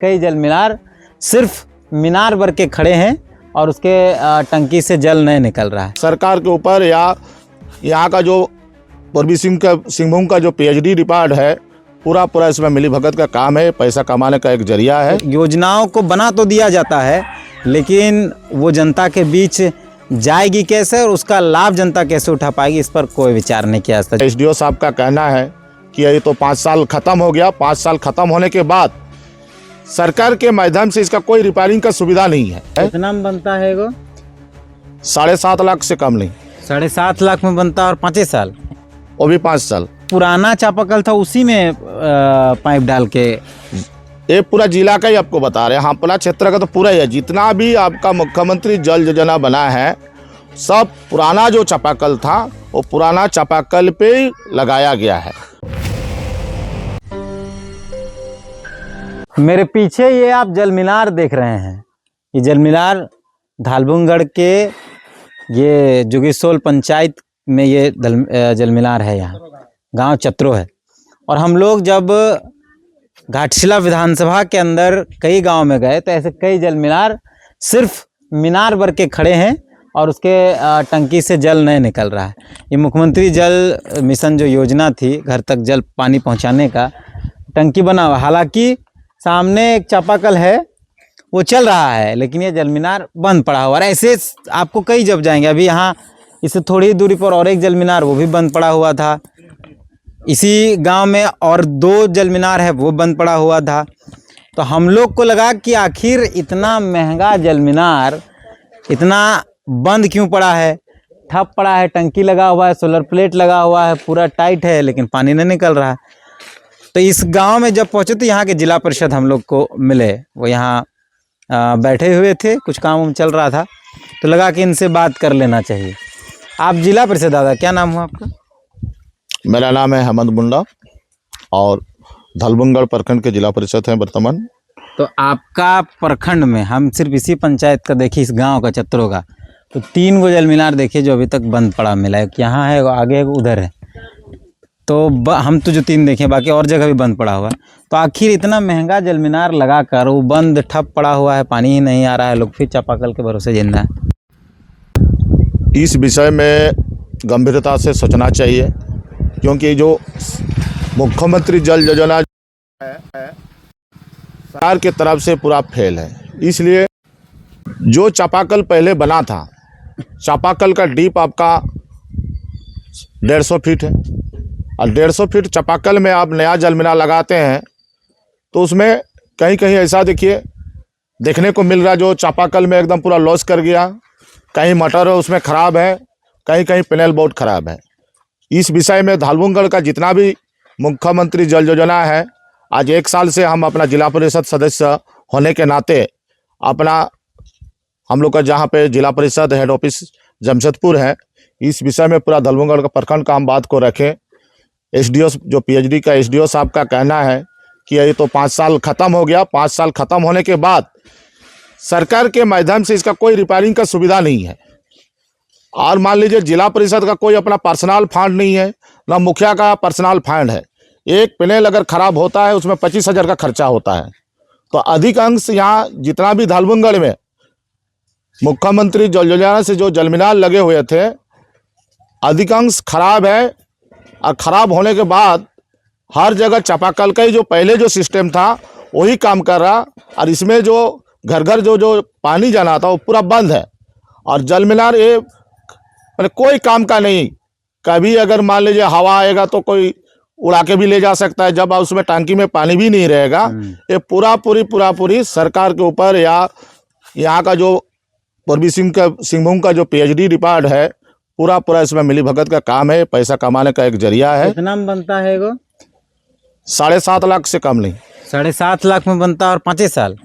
कई जल मीनार सिर्फ मीनार भर के खड़े हैं और उसके टंकी से जल नहीं निकल रहा है। सरकार के ऊपर या यहाँ का जो पूर्वी सिंहभूम का जो पीएचडी डिपार्ट है, पूरा इसमें मिलीभगत का काम है, पैसा कमाने का एक जरिया है। योजनाओं को बना तो दिया जाता है, लेकिन वो जनता के बीच जाएगी कैसे और उसका लाभ जनता कैसे उठा पाएगी, इस पर कोई विचार नहीं किया जाता। एसडीओ साहब का कहना है कि ये तो 5 साल खत्म हो गया, 5 साल खत्म होने के बाद सरकार के माध्यम से इसका कोई रिपेयरिंग का सुविधा नहीं है। कितना में बनता है वो? 7.5 लाख से कम नहीं। 7.5 लाख में बनता है और 5 साल, वो भी 5 साल। पुराना चापाकल था, उसी में पाइप डाल के। ये पूरा जिला का ही आपको बता रहे हैं, हापला क्षेत्र का तो पूरा ही है। जितना भी आपका मुख्यमंत्री जल योजना बना है, सब पुराना जो चापाकल था वो पुराना चापाकल पे ही लगाया गया है। मेरे पीछे ये आप जल मीनार देख रहे हैं, ये जल मीनार धालबुंगगढ़ के ये जुगीसोल पंचायत में ये जल मीनार है। यहाँ गांव चत्रो है। और हम लोग जब घाटशिला विधानसभा के अंदर कई गांव में गए तो ऐसे कई जल मीनार सिर्फ मीनार भर के खड़े हैं और उसके टंकी से जल नहीं निकल रहा है। ये मुख्यमंत्री जल मिशन जो योजना थी, घर तक जल पानी पहुंचाने का, टंकी बना हुआ। हालांकि सामने एक चापाकल है, वो चल रहा है, लेकिन ये जल मीनार बंद पड़ा हुआ है। ऐसे आपको कई जब जाएंगे, अभी यहाँ इससे थोड़ी दूरी पर और एक जल मीनार, वो भी बंद पड़ा हुआ था। इसी गांव में और 2 जल मीनार है, वो बंद पड़ा हुआ था। तो हम लोग को लगा कि आखिर इतना महंगा जल मीनार इतना बंद क्यों पड़ा है, ठप पड़ा है। टंकी लगा हुआ है, सोलर प्लेट लगा हुआ है, पूरा टाइट है, लेकिन पानी नहीं निकल रहा है। तो इस गांव में जब पहुंचे तो यहाँ के जिला परिषद हम लोग को मिले, वो यहाँ बैठे हुए थे, कुछ काम चल रहा था, तो लगा कि इनसे बात कर लेना चाहिए। आप जिला परिषद, दादा क्या नाम हुआ आपका? मेरा नाम है हेमंत मुंडा और धालबुंगगढ़ प्रखंड के जिला परिषद हैं वर्तमान। तो आपका प्रखंड में, हम सिर्फ इसी पंचायत का देखिए, इस गांव का चत्रों का, तो 3 गो जल मीनार देखिए जो अभी तक बंद पड़ा मिला है। यहाँ है, आगे उधर है। तो हम तो जो 3 देखे, बाकी और जगह भी बंद पड़ा हुआ है। तो आखिर इतना महंगा जल मीनार लगा कर वो बंद ठप पड़ा हुआ है, पानी ही नहीं आ रहा है, लोग फिर चापाकल के भरोसे जिंदा है। इस विषय में गंभीरता से सोचना चाहिए, क्योंकि जो मुख्यमंत्री जल योजना है सरकार की तरफ से पूरा फेल है। इसलिए जो चापाकल पहले बना था, चापाकल का डीप आपका 150 फीट है और 150 फीट चापाकल में आप नया जल मीनार लगाते हैं तो उसमें कहीं कहीं ऐसा देखने को मिल रहा है जो चापाकल में एकदम पूरा लॉस कर गया। कहीं मटर उसमें ख़राब है, कहीं कहीं पैनल बोर्ड ख़राब है। इस विषय में धालबुंगगढ़ का जितना भी मुख्यमंत्री जल योजना है, आज 1 साल से हम अपना जिला परिषद सदस्य होने के नाते अपना हम लोग का जहाँ पे जिला परिषद हेड ऑफिस जमशेदपुर है, इस विषय में पूरा धालबुंगगढ़ का प्रखंड का हम बात को रखें। एसडीओ जो पीएचडी का एसडीओ साहब का कहना है कि ये तो 5 साल खत्म हो गया, 5 साल खत्म होने के बाद सरकार के माध्यम से इसका कोई रिपेयरिंग का सुविधा नहीं है। और मान लीजिए जिला परिषद का कोई अपना पर्सनल फंड नहीं है, ना मुखिया का पर्सनल फंड है। एक पैनल अगर ख़राब होता है उसमें 25,000 का खर्चा होता है। तो अधिकांश यहाँ जितना भी धालबुंगगढ़ में मुख्यमंत्री जल योजना से जो जल मीनार लगे हुए थे, अधिकांश खराब है। और ख़राब होने के बाद हर जगह चापाकल का ही जो पहले जो सिस्टम था वही काम कर रहा, और इसमें जो घर घर जो पानी जाना था वो पूरा बंद है। और जल मीनार ये मतलब कोई काम का नहीं। कभी अगर मान लीजिए हवा आएगा तो कोई उड़ा के भी ले जा सकता है, जब उसमें टंकी में पानी भी नहीं रहेगा। ये पूरी सरकार के ऊपर या यहाँ का जो पूर्वी सिंहभूम का जो पीएचडी डिपार्ट है, पूरा इसमें मिलीभगत का काम है, पैसा कमाने का एक जरिया है। कितना में बनता है वो? 7.5 लाख से कम नहीं। 7.5 लाख में बनता है और 5 साल,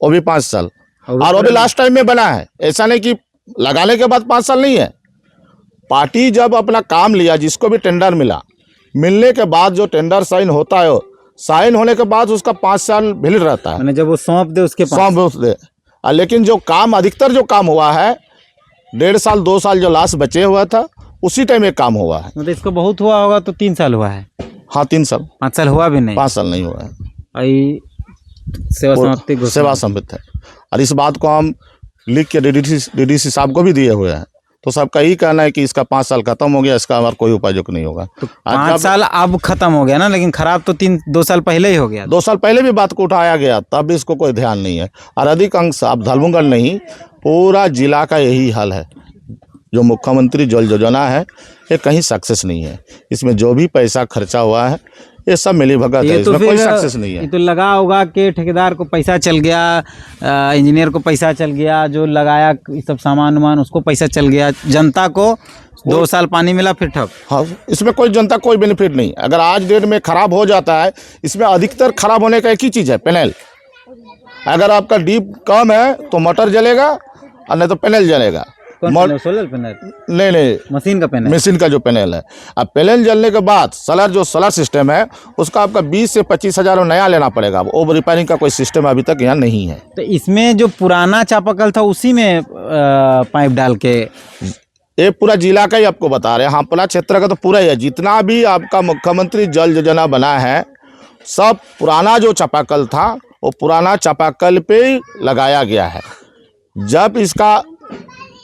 वो भी 5 साल। और वो भी लास्ट टाइम में बना है, ऐसा नहीं कि लगाने के बाद 5 साल नहीं है। पार्टी जब अपना काम लिया, जिसको भी टेंडर मिला, मिलने के बाद जो टेंडर साइन होता है, साइन होने के बाद उसका 5 साल वैलिड रहता है। जब वो सौंप दे उसके सौंप दे। लेकिन जो काम अधिकतर जो काम हुआ है 1.5 साल 2 साल जो लास्ट बचे हुआ था, उसी टाइम एक काम हुआ है। मतलब इसको बहुत हुआ होगा तो 3 साल हुआ है। हाँ 3 साल। 5 साल हुआ भी नहीं। 5 साल नहीं हुआ है। सेवा समाप्ति घोषणा। सेवा समाप्त है। और इस बात को हम लिख के डीडीसी साहब को भी दिए हुए हैं। तो सबका यही कहना है कि इसका 5 साल खत्म हो गया, इसका हमारा कोई उपयोग नहीं होगा। तो 5 साल अब खत्म हो गया ना, लेकिन खराब तो 2 साल पहले ही हो गया। 2 साल पहले भी बात को उठाया गया, तब भी इसको कोई ध्यान नहीं है। और अधिकांश अब धालबुंगगढ़ नहीं, पूरा जिला का यही हाल है। जो मुख्यमंत्री जल योजना है ये कहीं सक्सेस नहीं है। इसमें जो भी पैसा खर्चा हुआ है ये सब मिलीभगत है, इसमें कोई सक्सेस नहीं है। ये तो लगा होगा कि ठेकेदार को पैसा चल गया, इंजीनियर को पैसा चल गया, जो लगाया सब सामान वामान उसको पैसा चल गया, जनता को 2 साल पानी मिला फिर ठप। हाँ, इसमें कोई जनता कोई बेनिफिट नहीं। अगर आज डेट में खराब हो जाता है, इसमें अधिकतर खराब होने का एक ही चीज़ है, पैनल। अगर आपका डीप कम है तो मोटर जलेगा और नहीं तो पैनल जलेगा। सोलर पैनल नहीं, मशीन का पैनल, मशीन का जो पैनल है। अब पैनल जलने के बाद सोलर सिस्टम है, उसका आपका 20 से 25 हज़ार नया लेना पड़ेगा। वो रिपेयरिंग का कोई सिस्टम अभी तक यहाँ नहीं है। तो इसमें जो पुराना चापाकल था उसी में पाइप डाल के, ये पूरा जिला का ही आपको बता रहे हैं। हाँ, पूरा क्षेत्र का तो पूरा ही है। जितना भी आपका मुख्यमंत्री जल योजना बना है, सब पुराना जो चापाकल था वो पुराना चापाकल पे ही लगाया गया है। जब इसका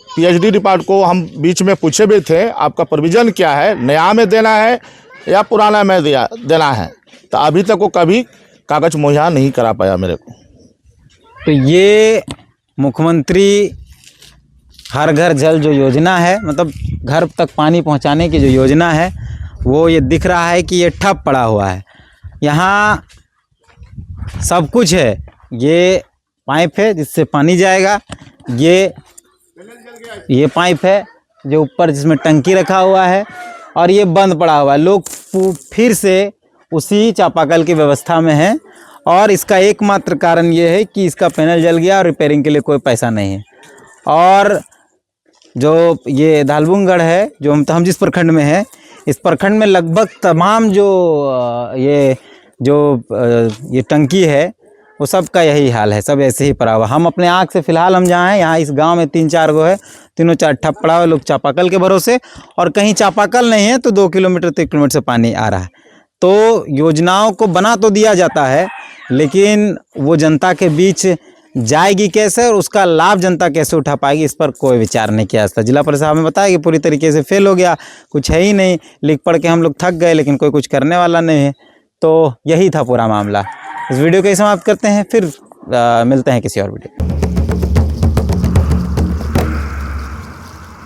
पीएचडी डिपार्ट को हम बीच में पूछे भी थे, आपका प्रोविज़न क्या है, नया में देना है या पुराना में देना है, तो अभी तक वो कभी कागज़ मुहैया नहीं करा पाया मेरे को। तो ये मुख्यमंत्री हर घर जल जो योजना है, मतलब घर तक पानी पहुंचाने की जो योजना है, वो ये दिख रहा है कि ये ठप पड़ा हुआ है। यहाँ सब कुछ है, ये पाइप है जिससे पानी जाएगा, ये पाइप है जो ऊपर जिसमें टंकी रखा हुआ है, और ये बंद पड़ा हुआ है। लोग फिर से उसी चापाकल की व्यवस्था में हैं, और इसका एकमात्र कारण ये है कि इसका पैनल जल गया और रिपेयरिंग के लिए कोई पैसा नहीं है। और जो ये धालबुंगगढ़ है, जो हम जिस प्रखंड में है, इस प्रखंड में लगभग तमाम ये टंकी है, वो सब का यही हाल है, सब ऐसे ही पड़ा हुआ। हम अपने आँख से फ़िलहाल हम जहाँ हैं, यहाँ इस गांव में 3-4 गो है, तीनों 4 ठप पड़ा हुआ, लोग चापाकल के भरोसे, और कहीं चापाकल नहीं है तो 2 किलोमीटर 3 किलोमीटर से पानी आ रहा है। तो योजनाओं को बना तो दिया जाता है, लेकिन वो जनता के बीच जाएगी कैसे और उसका लाभ जनता कैसे उठा पाएगी, इस पर कोई विचार नहीं किया जाता। जिला परिषद हमें बताया कि पूरी तरीके से फेल हो गया, कुछ है ही नहीं, लिख पढ़ के हम लोग थक गए, लेकिन कोई कुछ करने वाला नहीं है। तो यही था पूरा मामला। इस वीडियो को ही समाप्त करते हैं, फिर मिलते हैं किसी और वीडियो।